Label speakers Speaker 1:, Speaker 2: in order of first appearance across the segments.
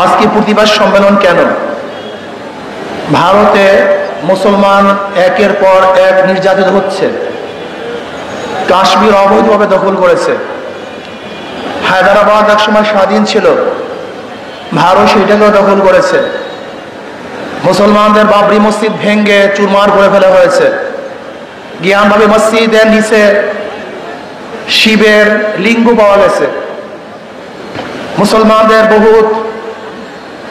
Speaker 1: আজকে প্রতিবাদ সম্মেলন কেন? ভারতে মুসলমান একের পর এক নির্যাতিত হচ্ছে। কাশ্মীর অবৈধভাবে দখল করেছে। হায়দ্রাবাদ একসময় স্বাধীন ছিল, ভারত সেটাকেও দখল করেছে। মুসলমানদের বাবরি মসজিদ ভেঙ্গে চুরমার করে ফেলা হয়েছে। জ্ঞানভাবে মসজিদের নিচে শিবের লিঙ্গ পাওয়া গেছে। মুসলমানদের বহুত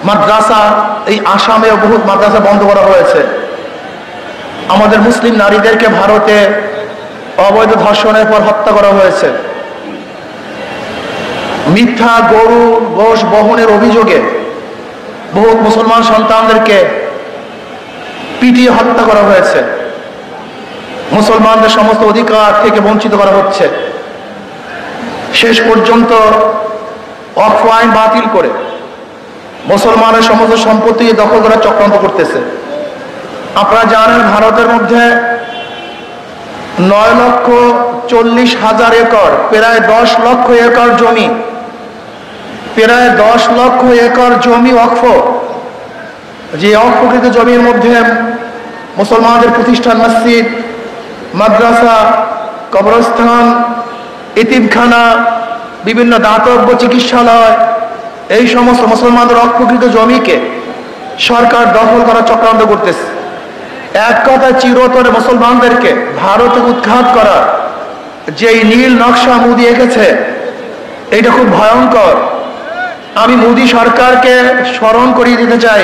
Speaker 1: মাদ্রাসা, এই আসামেও বহুত মাদ্রাসা বন্ধ করা হয়েছে। আমাদের মুসলিম নারীদেরকে ভারতে অবৈধ ধর্ষণের পর হত্যা করা হয়েছে। মিথ্যা গরু গোশ বহনের অভিযোগে বহুত মুসলমান সন্তানদেরকে পিটিয়ে হত্যা করা হয়েছে। মুসলমানদের সমস্ত অধিকার থেকে বঞ্চিত করা হচ্ছে। শেষ পর্যন্ত ওয়াকফ আইন বাতিল করে মুসলমানের সমস্ত সম্পত্তি দখল করার চক্রান্ত করতেছে। আপনারা জানেন ভারতের মধ্যে 9,40,000 একর, প্রায় 10 লক্ষ একর জমি, প্রায় 10 লক্ষ একর জমি ওয়াকফ। যে ওয়াকফকৃত জমির মধ্যে মুসলমানদের প্রতিষ্ঠান, মসজিদ, মাদ্রাসা, কবরস্থান, এতিমখানা, বিভিন্ন দাতব্য চিকিৎসালয়, এই সমস্ত মুসলমানদের ওয়াকফকৃত জমিকে সরকার দখল করার চক্রান্ত করতেছে। এক কথায় চিরতরে মুসলমানদেরকে ভারতে উৎখাত করা যে নীল নকশা মোদি এঁকেছে, এটা খুব ভয়ঙ্কর। আমি মোদি সরকারকে স্মরণ করিয়ে দিতে চাই,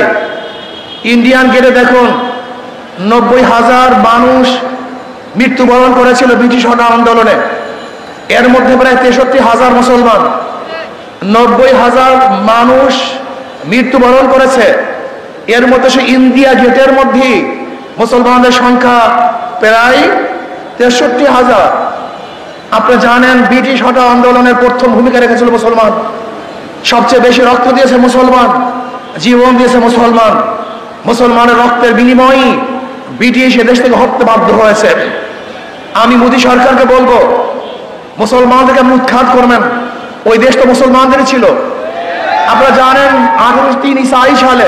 Speaker 1: ইন্ডিয়ান গেটে দেখুন 90,000 মানুষ মৃত্যুবরণ করেছিল ব্রিটিশ আন্দোলনে। এর মধ্যে প্রায় 63,000 মুসলমান। 90,000 মানুষ মৃত্যুবরণ করেছে। এর মধ্যে সে ইন্ডিয়া গেটের মধ্যেই মুসলমানদের সংখ্যা প্রায় 63,000। আপনি জানেন ব্রিটিশ হটা আন্দোলনের প্রথম ভূমিকা রেখেছিল মুসলমান। সবচেয়ে বেশি রক্ত দিয়েছে মুসলমান, জীবন দিয়েছে মুসলমান। মুসলমানের রক্তের বিনিময়ই ব্রিটিশ এদেশ থেকে হত্যা বাধ্য হয়েছে। আমি মোদী সরকারকে বলবো, মুসলমানদেরকে আপনি উৎখাত করবেন। ওই দেশ তো মুসলমানদেরই ছিল। আপনারা জানেন 1823 সালে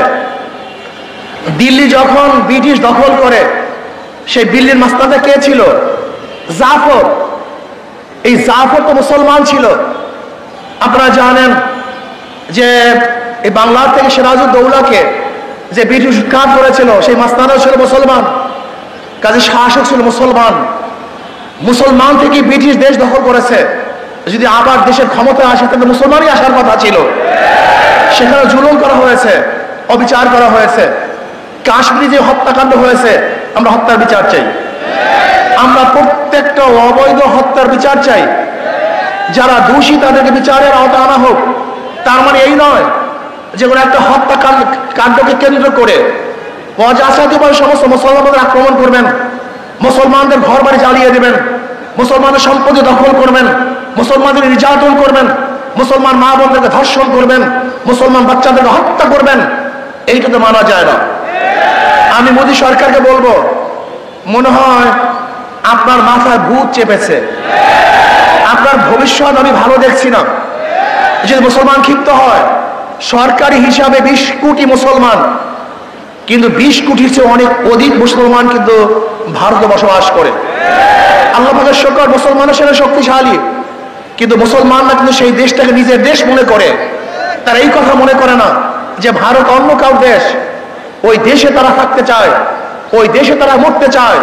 Speaker 1: দিল্লি যখন ব্রিটিশ দখল করে, সেই দিল্লির মাস্তানটা কে ছিল? জাফর। এই জাফর তো মুসলমান ছিল। আপনারা জানেন যে এই বাংলার থেকে সিরাজউদ্দৌলাকে যে ব্রিটিশ উৎখাত করেছিল, সেই মাস্তানও ছিল মুসলমান, কাজে শাসক ছিল মুসলমান। মুসলমান থেকে ব্রিটিশ দেশ দখল করেছে। যদি আবার দেশের ক্ষমতা আসে তাহলে মুসলমানই আসার কথা ছিল। সেখানে জুলুম করা হয়েছে, অবিচার করা হয়েছে। কাশ্মীরে যে হত্যাকাণ্ড হয়েছে, আমরা হত্যার বিচার চাই। আমরা প্রত্যেকটা অবৈধ হত্যার বিচার চাই। যারা দোষী তাদেরকে বিচারের আওতায় আনা হোক। তার মানে এই নয় যে কোনো একটা হত্যাকাণ্ডকে কেন্দ্র করে অজাচারভাবে সমস্ত মুসলমানদের আক্রমণ করবেন, মুসলমানদের ঘর বাড়ি জ্বালিয়ে দেবেন, মুসলমানদের সম্পত্তি দখল করবেন, মুসলমানদের নির্যাতন করবেন, মুসলমান মা বোনদেরকে ধর্ষণ করবেন, মুসলমান বাচ্চাদেরকে হত্যা করবেন। এইটা তো মানা যায় না। আমি মোদী সরকারকে বলবো, মনে হয় আপনার মাথায় ভূত চেপেছে। আপনার ভবিষ্যৎ আমি ভালো দেখছি না। যদি মুসলমান ক্ষিপ্ত হয়, সরকারি হিসাবে 20 কোটি মুসলমান, কিন্তু 20 কোটির চেয়ে অনেক অধিক মুসলমান কিন্তু ভারতে বসবাস করে। আল্লাহ পাকের শুকর, মুসলমানের সেনা শক্তিশালী, কিন্তু মুসলমানরা কিন্তু সেই দেশটাকে নিজের দেশ মনে করে। তারা এই কথা মনে করে না যে ভারত অন্য কারো দেশ। ওই দেশে তারা থাকতে চায়, ওই দেশে তারা মরতে চায়,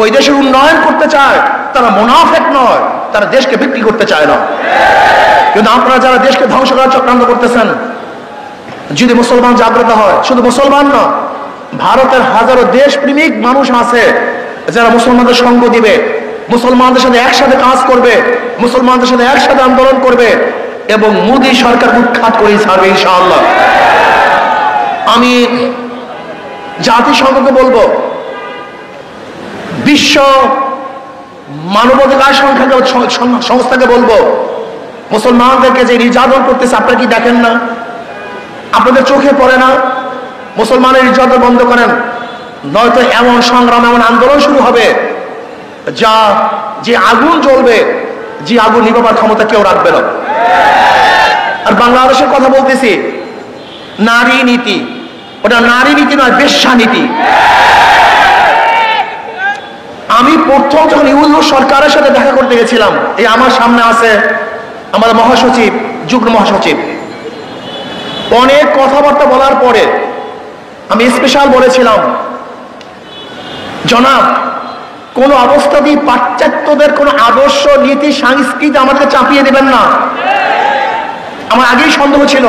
Speaker 1: ওই দেশের উন্নয়ন করতে চায়। তারা মুনাফিক নয়, তারা দেশকে বিক্রি করতে চায় না। কিন্তু আপনারা যারা দেশকে ধ্বংস করার চক্রান্ত করতেছেন, যদি মুসলমান জাগ্রত হয়, শুধু মুসলমান না, ভারতের হাজারো দেশ প্রেমিক মানুষ আছে যারা মুসলমানদের সঙ্গ দিবে, মুসলমানদের সাথে একসাথে কাজ করবে, মুসলমানদের সাথে একসাথে আন্দোলন করবে এবং মোদী সরকার উৎখাত করে ছাড়বে ইনশাআল্লাহ। আমি জাতিসংঘকে বলবো, বিশ্ব মানবাধিকার সংস্থাকে বলবো, মুসলমানদেরকে যে নির্যাতন করতেছে আপনারা কি দেখেন না? আপনাদের চোখে পড়ে না? মুসলমানের নির্যাতন বন্ধ করেন, নয়তো এমন সংগ্রাম, এমন আন্দোলন শুরু হবে যে আগুন জ্বলবে, যে আগুন নিভাবার ক্ষমতা কেউ রাখবে না। আর বাংলাদেশের কথা বলতেছি, নারী নীতি, ওটা নারী নীতি নয়, বেশ্যা নীতি। আমি প্রথম যখন ইউনূস সরকারের সাথে দেখা করতে গেছিলাম, এই আমার সামনে আছে আমাদের মহাসচিব, যুগ্ম মহাসচিব, অনেক কথাবার্তা বলার পরে আমি স্পেশাল বলেছিলাম, জনাব কোন অবস্থাতেই পাশ্চাত্যদের কোন আদর্শ নীতি সংস্কৃতি আমাদেরকে চাপিয়ে দেবেন না। আমার আগেই সন্দেহ ছিল,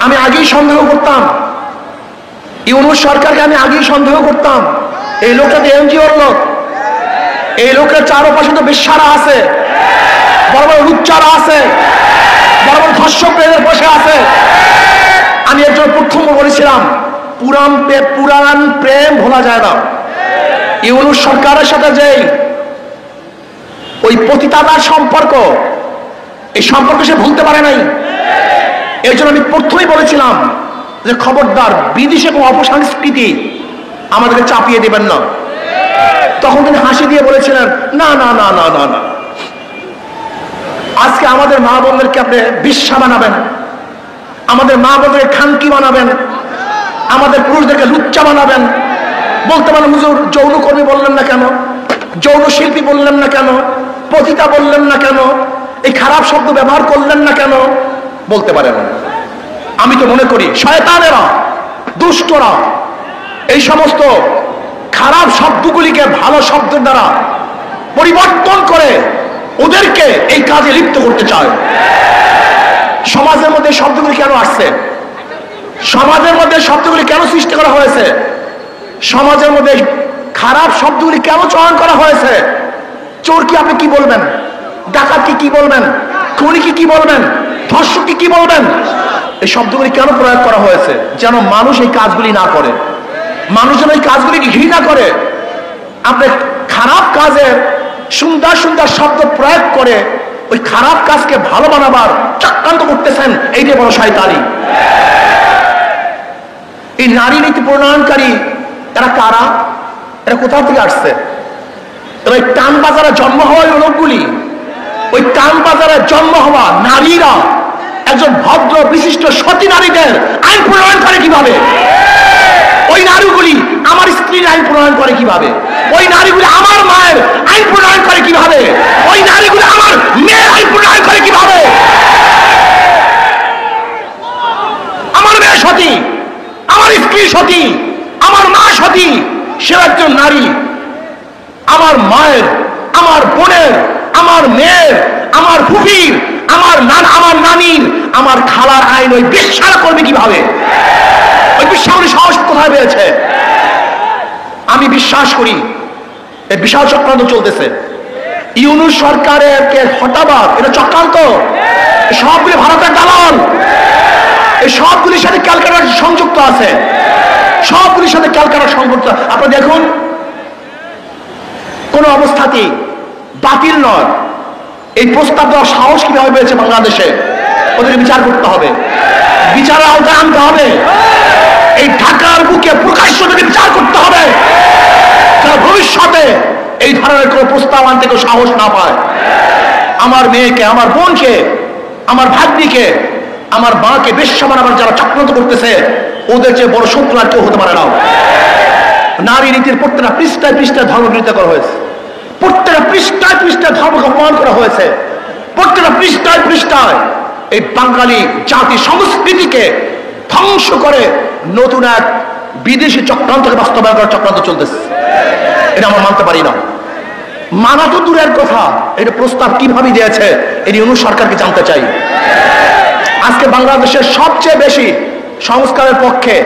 Speaker 1: আমি আগেই সন্দেহ করতাম, ইউনূস সরকারকে আমি আগেই সন্দেহ করতাম। এই লোকটা তো এনজিওর লোক, এই লোকের চারপাশে তো বেশ্যারা আছে, বড় বড় লুচ্চারা আছে, বড় বড় ধর্ষক বসে আছে। আমি একজন প্রথম বলেছিলাম, পুরাণ প্রেম ভোলা যায় না। ইউনূস সরকারের সাথে যেই ওই পতিতাদার সম্পর্ক, এই সম্পর্ক সে ভুলতে পারে নাই। এই জন্য আমি প্রথমেই বলেছিলাম যে খবরদার বিদেশে কোনো অপসংস্কৃতি আমাদেরকে চাপিয়ে দেবেন না। তখন তিনি হাসি দিয়ে বলেছিলেন, না না না না না না, আজকে আমাদের মা বোনদেরকে আপনি বেশ্যা বানাবেন, আমাদের মা বোনদেরকে খানকি বানাবেন, আমাদের পুরুষদেরকে লুচ্চা বানাবেন। বলতে পারেন হুজুর যৌনকর্মী বললেন না কেন, যৌন শিল্পী বললেন না কেন, পতিতা বললেন না কেন, এই খারাপ শব্দ ব্যবহার করলেন না কেন? বলতে পারেন। আমি তো মনে করি শয়তানেরা, দুষ্টরা এই সমস্ত খারাপ শব্দগুলিকে ভালো শব্দের দ্বারা পরিবর্তন করে ওদেরকে এই কাজে লিপ্ত করতে চায়। সমাজের মধ্যে শব্দগুলি কেন আসছে? সমাজের মধ্যে শব্দগুলি কেন সৃষ্টি করা হয়েছে? সমাজের মধ্যে খারাপ শব্দগুলি কেন চয়ন করা হয়েছে? চোরকে আপনি কি বলবেন? ডাকাতকে কি বলবেন? খুনিকে কি বলবেন? ধর্ষককে কি বলবেন? এই শব্দগুলি কেন প্রয়োগ করা হয়েছে? যেন মানুষ এই কাজগুলি না করে, মানুষ যেন এই কাজগুলিকে ঘৃণা করে। আপনি খারাপ কাজের সুন্দর সুন্দর শব্দ প্রয়োগ করে ওই খারাপ কাজকে ভালো বানাবার চক্রান্ত করতেছেন, এইটাই বড় শয়তানি। এই নারী নীতি প্রণয়নকারী এরা কারা? এরা কোথা থেকে আসছে? ওই টান বাজারে জন্ম হওয়া লোকগুলি, ওই টান বাজারে জন্ম হওয়া নারীরা একজন ভদ্র বিশিষ্ট সতী নারীদের আইন প্রণয়ন করে কিভাবে? ওই নারীগুলি আমার স্ত্রীর আইন প্রণয়ন করে কিভাবে? ওই নারীগুলি আমার মায়ের আইন প্রণয়ন করে কিভাবে? ওই নারীগুলি আমার মেয়ের আইন প্রণয়ন করে কিভাবে? আমার মেয়ে সতী, আমার স্ত্রী সতী, আমার মা সতী, সে একজন নারী। আমার মায়ের, আমার বোনের, আমার মেয়ের, আমার ফুফির, আমার নানির, আমার খালার আইন ওই বেশ্যারা করবে কিভাবে? ওই বিশ্বাসগুলি সাহস কোথায় পেয়েছে? আমি বিশ্বাস করি এই বিশাল চক্রান্ত চলতেছে। ইউনূস সরকারকে হটাবার এটা চক্রান্ত। সবগুলি ভারতের দালাল, এই সবগুলির সাথে ক্যালকাটা সংযুক্ত আছে, সবগুলির সাথে ক্যালকাটা সংযুক্ত। আপনারা দেখুন, কোন অবস্থাতেই বাতিল নয়। এই প্রস্তাব দেওয়ার সাহস কিভাবে পেয়েছে বাংলাদেশে? ওদের বিচার করতে হবে, বিচারের আওতায় আনতে হবে। এই ঢাকার বুকে প্রকাশ্য থেকে বিচার করতে হবে, যারা ভবিষ্যতে এই ধরনের কোন প্রস্তাব আনতে কেউ সাহস না পায়। আমার মেয়েকে, আমার বোনকে, আমার ভাগ্নিকে, আমার মাকে বেশ্যা বানাবার যারা চক্রান্ত করতেছে, ওদের চেয়ে বড় শত্রু আর কেউ হতে পারে না। নারী নীতির প্রত্যেকটা পৃষ্ঠায় পৃষ্ঠায় ধর্মবিরোধিতা করা হয়েছে, প্রত্যেকটা পৃষ্ঠায় পৃষ্ঠায় ধর্মকে অপমান করা হয়েছে, প্রত্যেকটা পৃষ্ঠায় পৃষ্ঠায় এই বাঙালি জাতি সংস্কৃতিকে ধ্বংস করে নতুন এক বিদেশি চক্রান্তকে বাস্তবায়ন করার চক্রান্ত চলতেছে। এটা আমরা মানতে পারি না। মানা তো দূরের কথা, এটা প্রস্তাব কিভাবে দিয়েছে এটি ইউনূস সরকারকে জানতে চাই। আজকে বাংলাদেশের সবচেয়ে বেশি সংস্কারের পক্ষে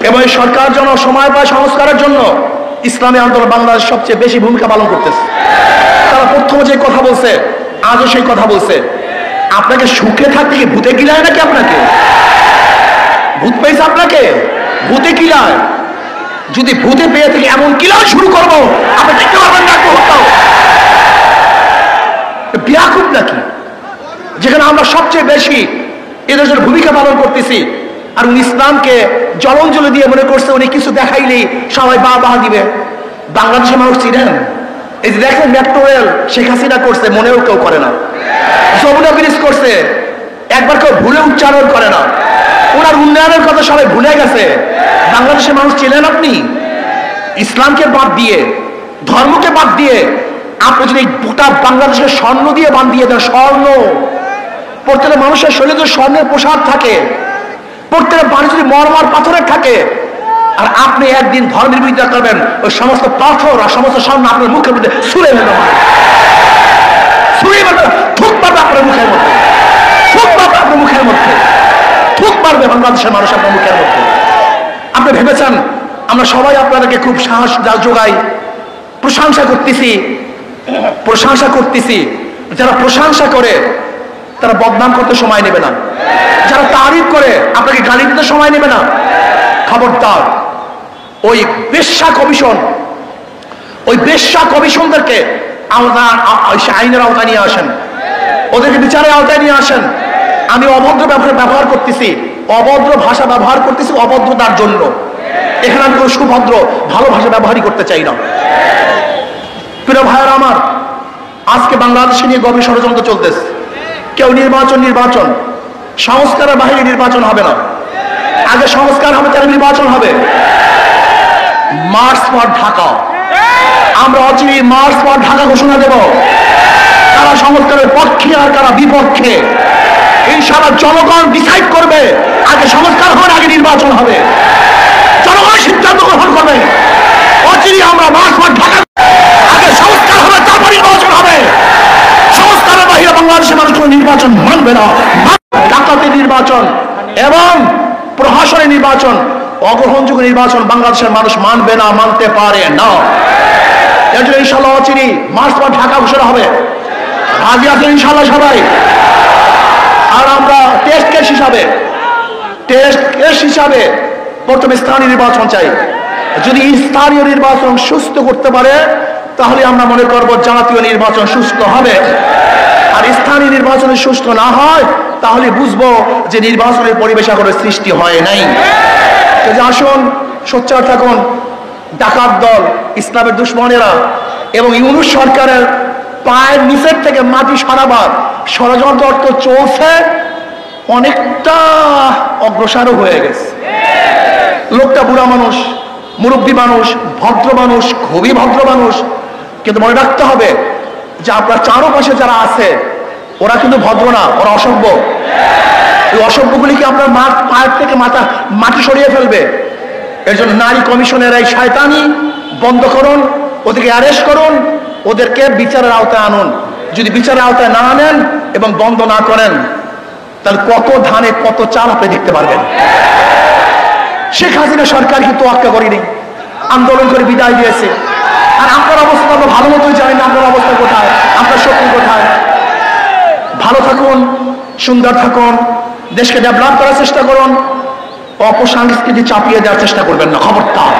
Speaker 1: এবং এই সরকার যেন সময় পায় সংস্কারের জন্য, ইসলামী আন্দোলন বাংলাদেশ সবচেয়ে বেশি ভূমিকা পালন করতেছে। তারা প্রথমে যে কথা বলছে, আজও সেই কথা বলছে। আপনাকে সুখে থাকতে কি ভূতে কিলায় নাকি? আপনাকে ভূত পেয়েছে? আপনাকে ভূতে কিলায়? যদি ভূতে পেয়ে থেকে এমন কিলায় শুরু করবো, আপনি দেখতে পারবেন না বিয়াকুব নাকি, যেখানে আমরা সবচেয়ে বেশি এদের জন্য ভূমিকা পালন করতেছি। আর উনি ইসলামকে জলঞ্জলি দিয়ে মনে করছে উনি কিছু দেখাইলেই সবাই বাহ দিবে। বাংলাদেশের মানুষ ছিলেন, এই যে দেখেন মেট্রো রেল শেখ হাসিনা করছে, মনেও কেউ করে না। যমুনা ব্রিজ করছে, একবার কেউ ভুলে উচ্চারণ করে না। ওনার উন্নয়নের কথা সবাই ভুলে গেছে। বাংলাদেশের মানুষ ছিলেন আপনি ইসলামকে বাদ দিয়ে, ধর্মকে বাদ দিয়ে আপনি যদি গোটা বাংলাদেশের স্বর্ণ দিয়ে বাঁধিয়ে দেন, স্বর্ণ, প্রত্যেকটা মানুষের শরীরে যদি স্বর্ণের পোশাক থাকে, প্রত্যেকটা বাড়ি যদি মরমার পাথরের থাকে, আর আপনি একদিন ধর্মের বিরোধিতা করবেন, ওই সমস্ত পাথর আর সমস্ত স্বর্ণ আপনার মুখের মধ্যে ছুঁড়ে ফেলবে, ছুঁড়ে ফেলবে, থুক পারবে আপনার মুখের মধ্যে, থুক পারবে আপনার মুখের মধ্যে, থুক পারবে বাংলাদেশের মানুষ আপনার মুখের মধ্যে। আপনি ভেবেছেন আমরা সবাই আপনাদেরকে খুব সাহস যোগাই, প্রশংসা করতেছি। যারা প্রশংসা করে তারা বদনাম করতে সময় নেবে না, যারা তারিফ করে আপনাকে গালি দিতে সময় নেবে না। খবরদার, ওই বেশ্যা কমিশনদেরকে আইনের আওতায় নিয়ে আসেন, ওদেরকে বিচারের আওতায় নিয়ে আসেন। আমি অভদ্র ব্যবহার করতেছি, অভদ্র ভাষা ব্যবহার করতেছি অভদ্রতার জন্য। এখানে আমি কোনো সুভদ্র ভালো ভাষা ব্যবহারই করতে চাই না। প্রিয় ভাইয়েরা আমার, আজকে বাংলাদেশে নিয়ে গভীর ষড়যন্ত্র চলতেছে। কেউ নির্বাচন সংস্কারের বাহিরে নির্বাচন হবে না, আগে সংস্কার হবে তার নির্বাচন হবে। মার্চ ফর ঢাকা, আমরা অচিরেই মার্চ ফর ঢাকা ঘোষণা দেব। কারা সংস্কারের পক্ষে আর কারা বিপক্ষে ইনশাআল্লাহ জনগণ ডিসাইড করবে। আগে সংস্কার হবে, আগে নির্বাচন হবে, জনগণ সিদ্ধান্ত গ্রহণ করবে। অচিরেই আমরা মার্চ ফর ঢাকা, আগে সংস্কার হবে তারপর নির্বাচন হবে। সংস্কারের বাহিরে বাংলাদেশের মানুষ কোনো নির্বাচন মানবে না। ডাকাতি নির্বাচন এবং প্রহসনের নির্বাচন, অগ্রহণযোগ্য নির্বাচন বাংলাদেশের মানুষ মানবে না, মানতে পারে না। এর জন্য ইনশাআল্লাহ অচিরেই মার্চ ফর ঢাকা ঘোষণা হবে। রাজি আছেন ইনশাআল্লাহ সবাই? আর আমরা টেস্ট কেস হিসাবে প্রথমে স্থানীয় নির্বাচন চাই। যদি স্থানীয় নির্বাচন সুস্থ করতে পারে তাহলে আমরা মনে করব জাতীয় নির্বাচন সুস্থ হবে। আর স্থানীয় নির্বাচন সুস্থ না হয় তাহলে বুঝবো যে নির্বাচনের পরিবেশ এখনো সৃষ্টি হয় নাই। আসুন সোচ্চার থাকুন। ডাকাত দল, ইসলামের দুশ্মনেরা এবং ইউনূস সরকারের পায়ের নিচের থেকে মাটি সরাবার ষড়যন্ত্র তো চলছে, অনেকটা অগ্রসরও হয়ে গেছে। লোকটা বুড়া মানুষ, মুরব্বী মানুষ, ভদ্র মানুষ, খুবই ভদ্র মানুষ, কিন্তু মনে রাখতে হবে যে আপনার চারপাশে যারা আছে ওরা কিন্তু ভদ্র না, ওরা অসভ্য। এই অসভ্যগুলিকে আপনার পায়ের থেকে মাটি সরিয়ে ফেলবে। এর জন্য নারী কমিশনের এই শয়তানি বন্ধ করুন, ওদেরকে অ্যারেস্ট করুন, ওদেরকে বিচারের আওতায় আনুন। যদি বিচারের আওতায় না আনেন এবং বন্ধ না করেন তাহলে কত ধানে কত চাল আপনি দেখতে পারবেন। শেখ হাসিনা সরকার কিন্তু তোয়াক্কা করেনি, আন্দোলন করে বিদায় দিয়েছে। আর আপনার অবস্থা আমরা ভালো মতোই জানি না, আপনার অবস্থা কোথায়, আপনার শক্তি কোথায়। ভালো থাকুন, সুন্দর থাকুন, দেশকে ডেভেলপ করার চেষ্টা করুন, অপসংস্কৃতি চাপিয়ে দেওয়ার চেষ্টা করবেন না, খবরদার।